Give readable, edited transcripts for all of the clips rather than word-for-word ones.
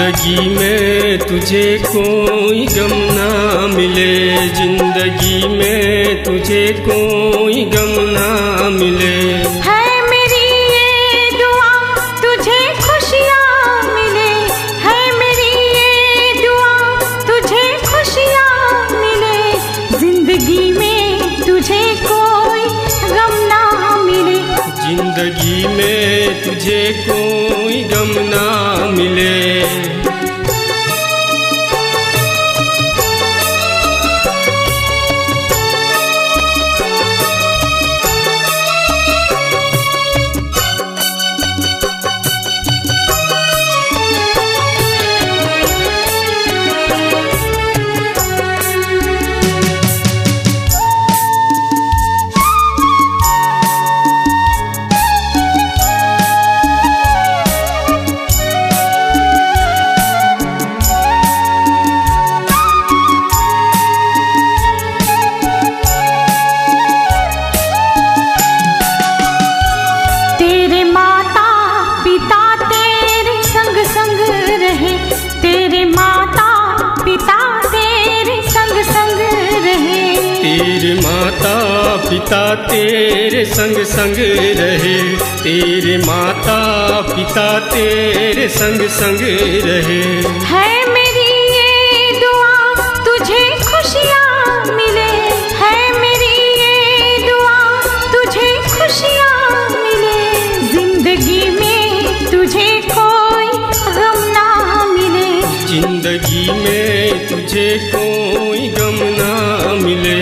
जिंदगी में तुझे कोई गम ना मिले, जिंदगी में तुझे कोई गम ना मिले। है मेरी ये दुआ तुझे खुशियाँ मिले, है मेरी ये दुआ तुझे खुशियाँ मिले। जिंदगी में तुझे कोई गम ना मिले, जिंदगी में तुझे कोई गम ना मिले। तेरे माता पिता तेरे संग संग रहे, तेरे माता पिता तेरे संग संग रहे। है मेरी ये दुआ तुझे खुशियाँ मिले, है मेरी ये दुआ तुझे खुशियाँ मिले। जिंदगी में तुझे कोई गम ना मिले, जिंदगी में तुझे कोई गम ना मिले।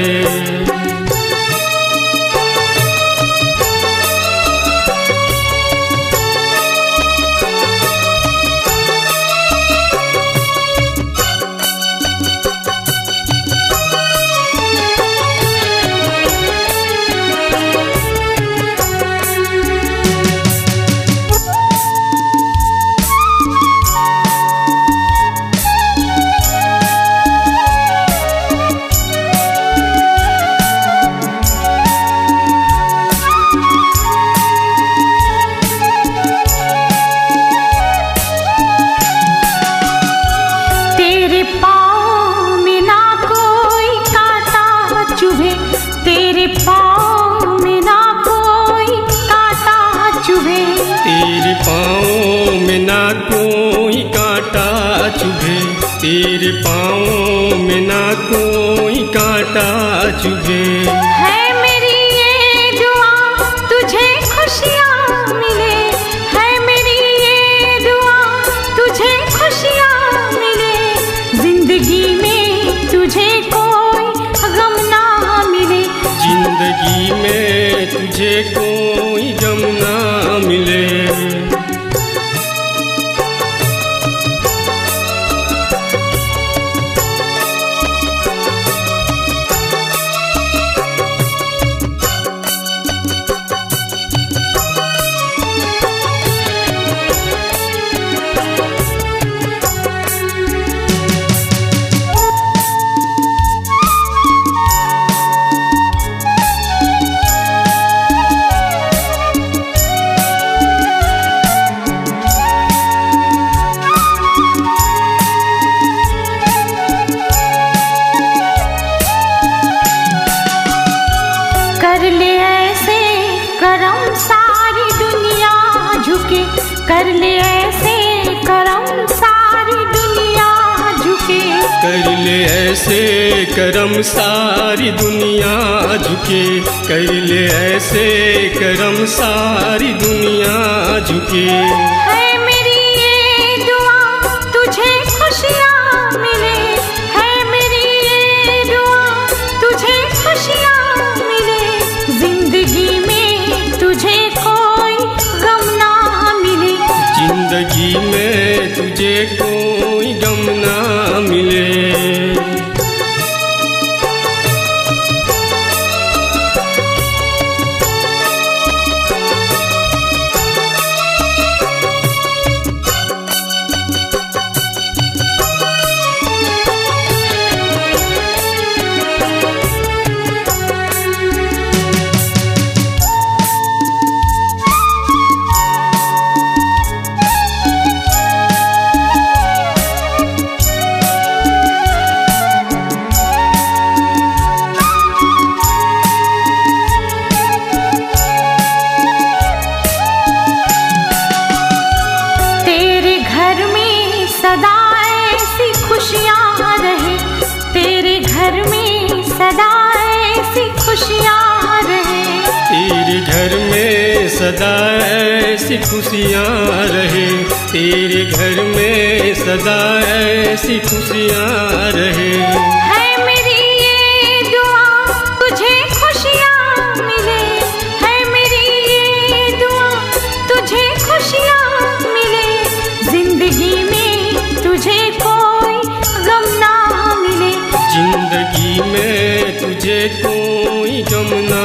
तेरे पाँव में ना कोई कांटा चुभे, तेरे पाँव में ना कोई कांटा चुभे, तेरे पाँव में ना कोई कांटा चुभे। है मेरी ये दुआ तुझे खुशियाँ मिले, है मेरी ये दुआ तुझे खुशियाँ मिले। जिंदगी में तुझे कोई गम ना मिले, जिंदगी में तुझे कोई गम ना मिले। कर ले ऐसे करम सारी दुनिया झुके, कर ले ऐसे करम सारी दुनिया झुके। कर ले ऐसे करम सारी दुनिया झुके, कर ले ऐसे करम सारी दुनिया झुके। है मेरी ये दुआ तुझे खुशियाँ मिले, है मेरी ये दुआ तुझे खुशियाँ मिले। जिंदगी में तुझे कोई गम ना मिले, जिंदगी में तुझे कोई गम ना मिले। सदा ऐसी खुशियाँ रहे, तेरे घर में सदा ऐसी खुशियाँ रहे। है मेरी ये दुआ तुझे खुशियाँ मिले, है मेरी ये दुआ तुझे खुशियाँ मिले। जिंदगी में तुझे कोई गम ना मिले, जिंदगी में तुझे कोई गम ना